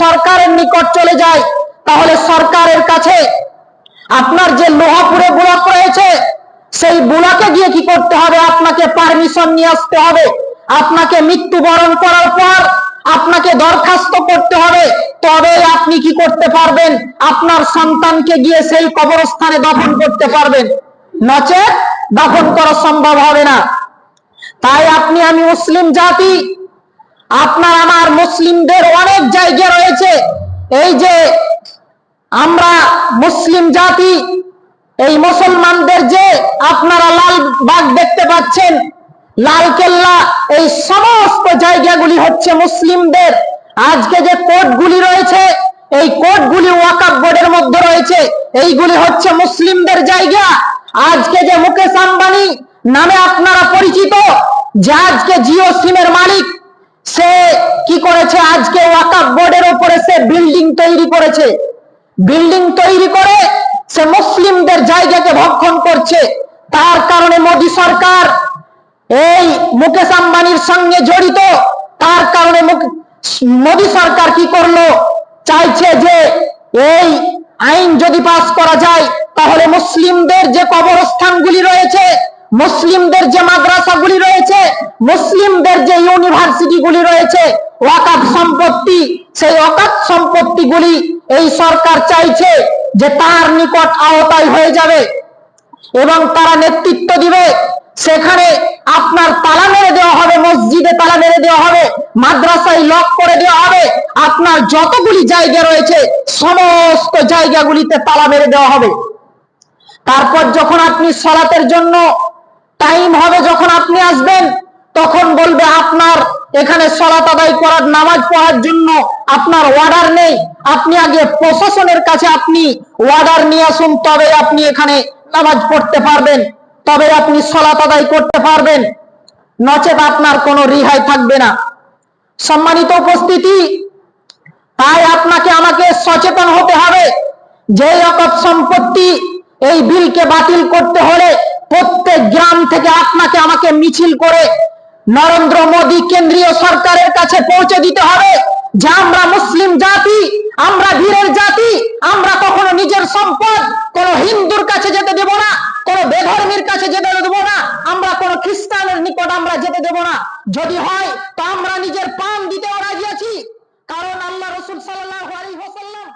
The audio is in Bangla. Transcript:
সরকারের নিকট চলে যায়, তাহলে সরকারের কাছে আপনার যে লোহাপুরে ব্লক রয়েছে সেই ব্লকে গিয়ে কি করতে হবে? আপনাকে পারমিশন নিয়ে আসতে হবে। আপনাকে মৃত্যুবরণ করার পর আপনাকে দরখাস্ত করতে হবে, তবে আপনি কি করতে পারবেন? আপনার সন্তানকে গিয়ে সেই কবরস্থানে দাফন করতে পারবেন, নচেত দাফন করা সম্ভব হবে না। তাই আপনি আমি মুসলিম জাতি, আপনার আমার মুসলিমদের অনেক জায়গা রয়েছে। এই যে আমরা মুসলিম জাতি, এই মুসলমানদের যে আপনারা লালবাগ দেখতে পাচ্ছেন, লালকেল্লা, এই সমস্ত জায়গাগুলি হচ্ছে মুসলিমদের। আজকে যে কোর্টগুলি রয়েছে, এই কোর্টগুলি ওয়াকফ বোর্ডের মধ্যে রয়েছে, এইগুলি হচ্ছে মুসলিমদের জায়গা। আজকে যে মুকেশ আম্বানি নামে আপনারা পরিচিত, যে আজকে জিও সিমের মালিক, সে কি করেছে? আজকে ওয়াকফ বোর্ডের উপরে সে বিল্ডিং তৈরি করেছে। বিল্ডিং তৈরি করে সে মুসলিমদের জায়গাকে ভক্ষণ করছে। তার কারণে মোদী সরকার এই মুকেশ আম্বানির সঙ্গে জড়িত। তার কারণে মোদী সরকার কি করলো? চাইছে যে এই আইন যদি পাস করা যায়, তাহলে মুসলিমদের যে কবরস্থানগুলি রয়েছে, মুসলিমদের যে মাদ্রাসাগুলি রয়েছে, মুসলিমদের যে ইউনিভার্সিটিগুলি রয়েছে, ওয়াকফ সম্পত্তি, সেই ওয়াকফ সম্পত্তিগুলি এই সরকার চাইছে যে তার নিকট আওতায় হয়ে যাবে এবং তারা নেতৃত্ব দিবে। সেখানে আপনার তালা মেরে দেওয়া হবে, মসজিদে তালা মেরে দেওয়া হবে, মাদ্রাসায় লক করে দেওয়া হবে, আপনার যতগুলি জায়গা রয়েছে সমস্ত জায়গাগুলিতে তালা মেরে দেওয়া হবে। তারপর যখন আপনি সালাতের জন্য টাইম হবে, যখন আপনি আসবেন, তখন বলবে আপনার এখানে সালাত আদায় করার, নামাজ পড়ার জন্য আপনার অর্ডার নেই। আপনি আগে প্রশাসনের কাছে আপনি অর্ডার নিয়ে আসুন, তবে আপনি এখানে নামাজ পড়তে পারবেন, তবে আপনি সালাত আদায় করতে পারবেন, নচেত আপনার কোনো রেহাই থাকবে না। সম্মানিত উপস্থিতি, তাই আপনাকে আমাকে সচেতন হতে হবে যে ওয়াকফ সম্পত্তি এই বিলকে বাতিল করতে হলে প্রত্যেক গ্রাম থেকে আপনাকে আমাকে মিছিল করে নরেন্দ্র মোদী কেন্দ্রীয় সরকারের কাছে পৌঁছে দিতে হবে যে আমরা মুসলিম জাতি, আমরা বীরের জাতি, আমরা কখনো নিজের সম্পদ কোন হিন্দুর কাছে যেতে দেব না, কোন বেধর্মীর কাছে যেতে দেব না, আমরা কোন খ্রিস্টানের নিকট আমরা যেতে দেব না। যদি হয় তো আমরা নিজের প্রাণ দিতেও রাজি আছি, কারণ আল্লাহ রাসূল সাল্লাল্লাহু আলাইহি ওয়াসাল্লাম